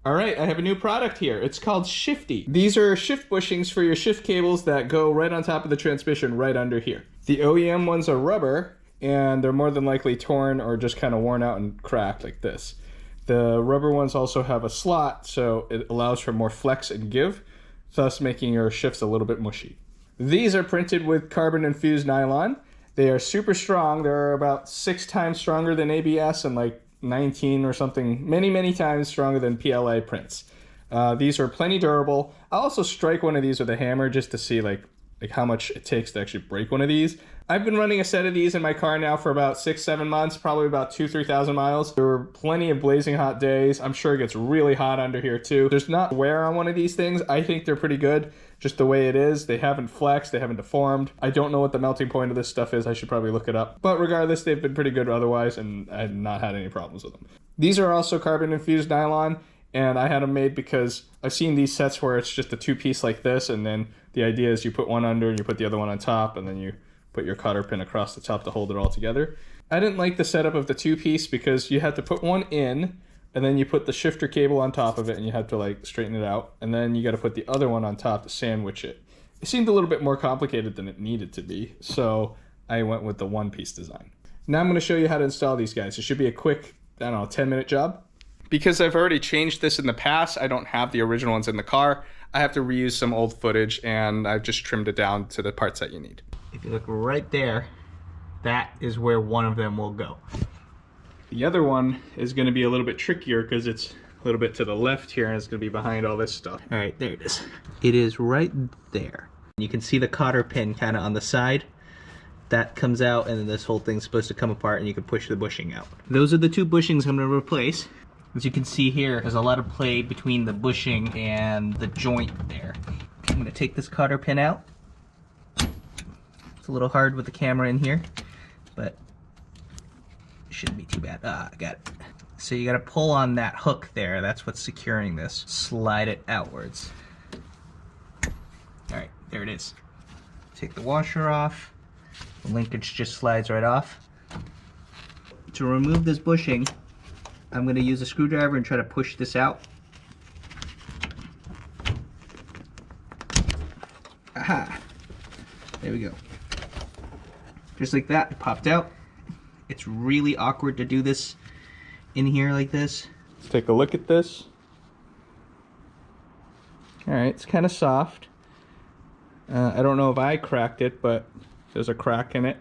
All right, I have a new product here. It's called SHIFTY. These are shift bushings for your shift cables that go right on top of the transmission right under here. The OEM ones are rubber, and they're more than likely torn or just kind of worn out and cracked like this. The rubber ones also have a slot, so it allows for more flex and give, thus making your shifts a little bit mushy. These are printed with carbon infused nylon. They are super strong. They're about 6 times stronger than ABS and like 19 or something, many times stronger than PLA prints. These are plenty durable. I'll also strike one of these with a hammer just to see like how much it takes to actually break one of these. I've been running a set of these in my car now for about 6-7 months, probably about 2,000-3,000 miles. There were plenty of blazing hot days. I'm sure it gets really hot under here too. There's not wear on one of these things. I think they're pretty good just the way it is. They haven't flexed, they haven't deformed. I don't know what the melting point of this stuff is. I should probably look it up. But regardless, they've been pretty good otherwise, and I've not had any problems with them. These are also carbon infused nylon, and I had them made because I've seen these sets where it's just a 2-piece like this, and then the idea is you put one under and you put the other one on top, and then you put your cotter pin across the top to hold it all together. I didn't like the setup of the 2-piece because you had to put one in, and then you put the shifter cable on top of it, and you had to like straighten it out, and then you got to put the other one on top to sandwich it. It seemed a little bit more complicated than it needed to be, so I went with the 1-piece design. Now I'm going to show you how to install these guys. It should be a quick, 10-minute job. Because I've already changed this in the past, I don't have the original ones in the car. I have to reuse some old footage, and I've just trimmed it down to the parts that you need. If you look right there, that is where one of them will go. The other one is going to be a little bit trickier because it's a little bit to the left here, and it's going to be behind all this stuff. All right, there it is. It is right there. You can see the cotter pin kind of on the side. That comes out, and then this whole thing's supposed to come apart, and you can push the bushing out. Those are the 2 bushings I'm going to replace. As you can see here, there's a lot of play between the bushing and the joint there. I'm going to take this cotter pin out. It's a little hard with the camera in here, but it shouldn't be too bad. I got it. So you got to pull on that hook there. That's what's securing this. Slide it outwards. All right, there it is. Take the washer off. The linkage just slides right off. To remove this bushing, I'm going to use a screwdriver and try to push this out. Aha! There we go. Just like that, it popped out. It's really awkward to do this in here like this. Let's take a look at this. Alright, it's kind of soft. I don't know if I cracked it, but there's a crack in it.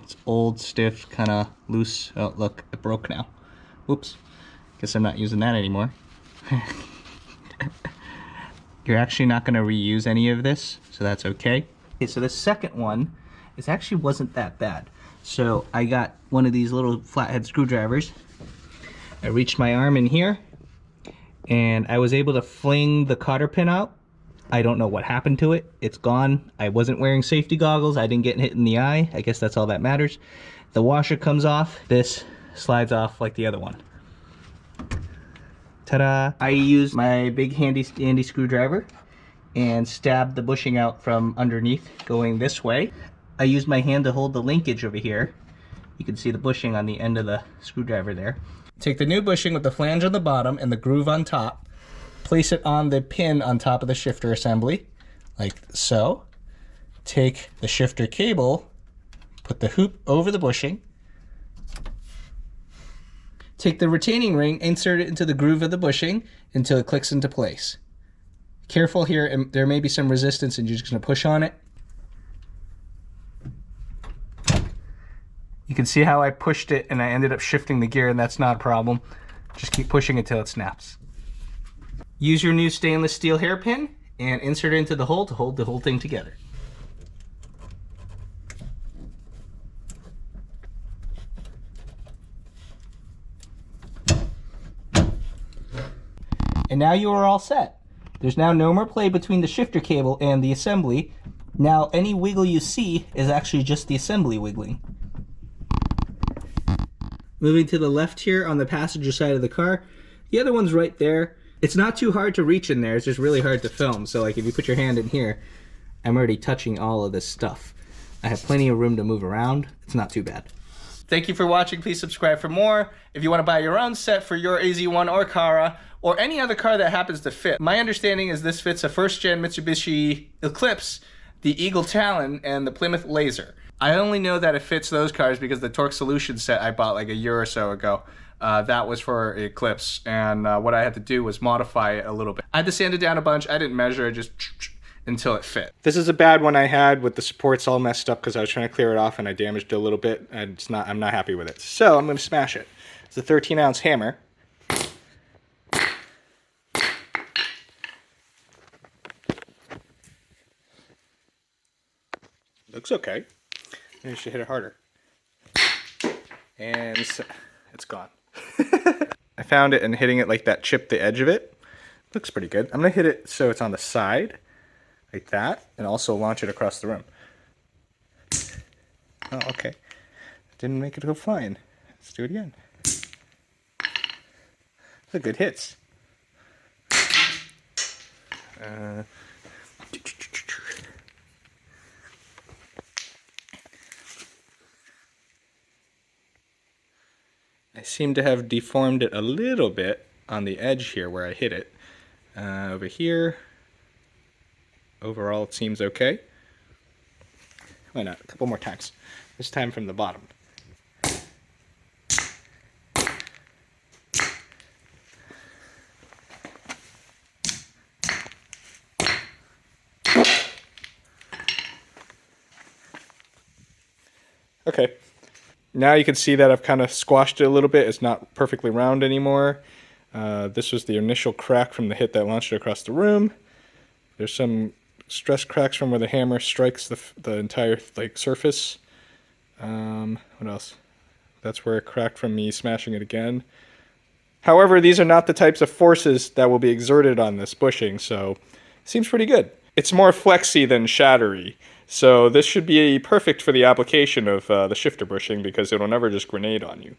It's old, stiff, kind of loose. Oh, look, it broke now. Whoops. Guess I'm not using that anymore. You're actually not going to reuse any of this, so that's okay. Okay, so the second one actually wasn't that bad. So I got one of these little flathead screwdrivers. I reached my arm in here, and I was able to fling the cotter pin out. I don't know what happened to it. It's gone. I wasn't wearing safety goggles. I didn't get hit in the eye. I guess that's all that matters. The washer comes off. This slides off like the other one. Ta-da! I used my big handy screwdriver and stabbed the bushing out from underneath going this way. I used my hand to hold the linkage over here. You can see the bushing on the end of the screwdriver there. Take the new bushing with the flange on the bottom and the groove on top. Place it on the pin on top of the shifter assembly, like so. Take the shifter cable, put the hoop over the bushing. Take the retaining ring, insert it into the groove of the bushing until it clicks into place. Careful here, there may be some resistance and you're just going to push on it. You can see how I pushed it and I ended up shifting the gear, and that's not a problem. Just keep pushing until it snaps. Use your new stainless steel hairpin and insert it into the hole to hold the whole thing together. And now you are all set. There's now no more play between the shifter cable and the assembly. Now any wiggle you see is actually just the assembly wiggling. Moving to the left here on the passenger side of the car. The other one's right there. It's not too hard to reach in there, it's just really hard to film. So like if you put your hand in here, I'm already touching all of this stuff. I have plenty of room to move around. It's not too bad. Thank you for watching. Please subscribe for more. If you want to buy your own set for your AZ1 or Cara, or any other car that happens to fit. My understanding is this fits a first-gen Mitsubishi Eclipse, the Eagle Talon, and the Plymouth Laser. I only know that it fits those cars because the Torque Solution set I bought like a year or so ago, that was for Eclipse, and what I had to do was modify it a little bit. I had to sand it down a bunch. I didn't measure it, just until it fit. This is a bad one I had with the supports all messed up because I was trying to clear it off and I damaged it a little bit, and I'm not happy with it. So I'm going to smash it. It's a 13-ounce hammer. Looks okay. Maybe I should hit it harder. And it's gone. I found it, and hitting it like that chipped the edge of it. Looks pretty good. I'm going to hit it so it's on the side, like that, and also launch it across the room. Oh, okay. Didn't make it go flying. Let's do it again. Those are good hits. I seem to have deformed it a little bit on the edge here where I hit it. Over here, overall it seems okay. Why not? A couple more times. This time from the bottom. Okay. Now you can see that I've kind of squashed it a little bit. It's not perfectly round anymore. This was the initial crack from the hit that launched it across the room. There's some stress cracks from where the hammer strikes the entire surface. What else? That's where it cracked from me smashing it again. However, these are not the types of forces that will be exerted on this bushing, so it seems pretty good. It's more flexy than shattery. So this should be perfect for the application of the shifter bushing because it'll never just grenade on you.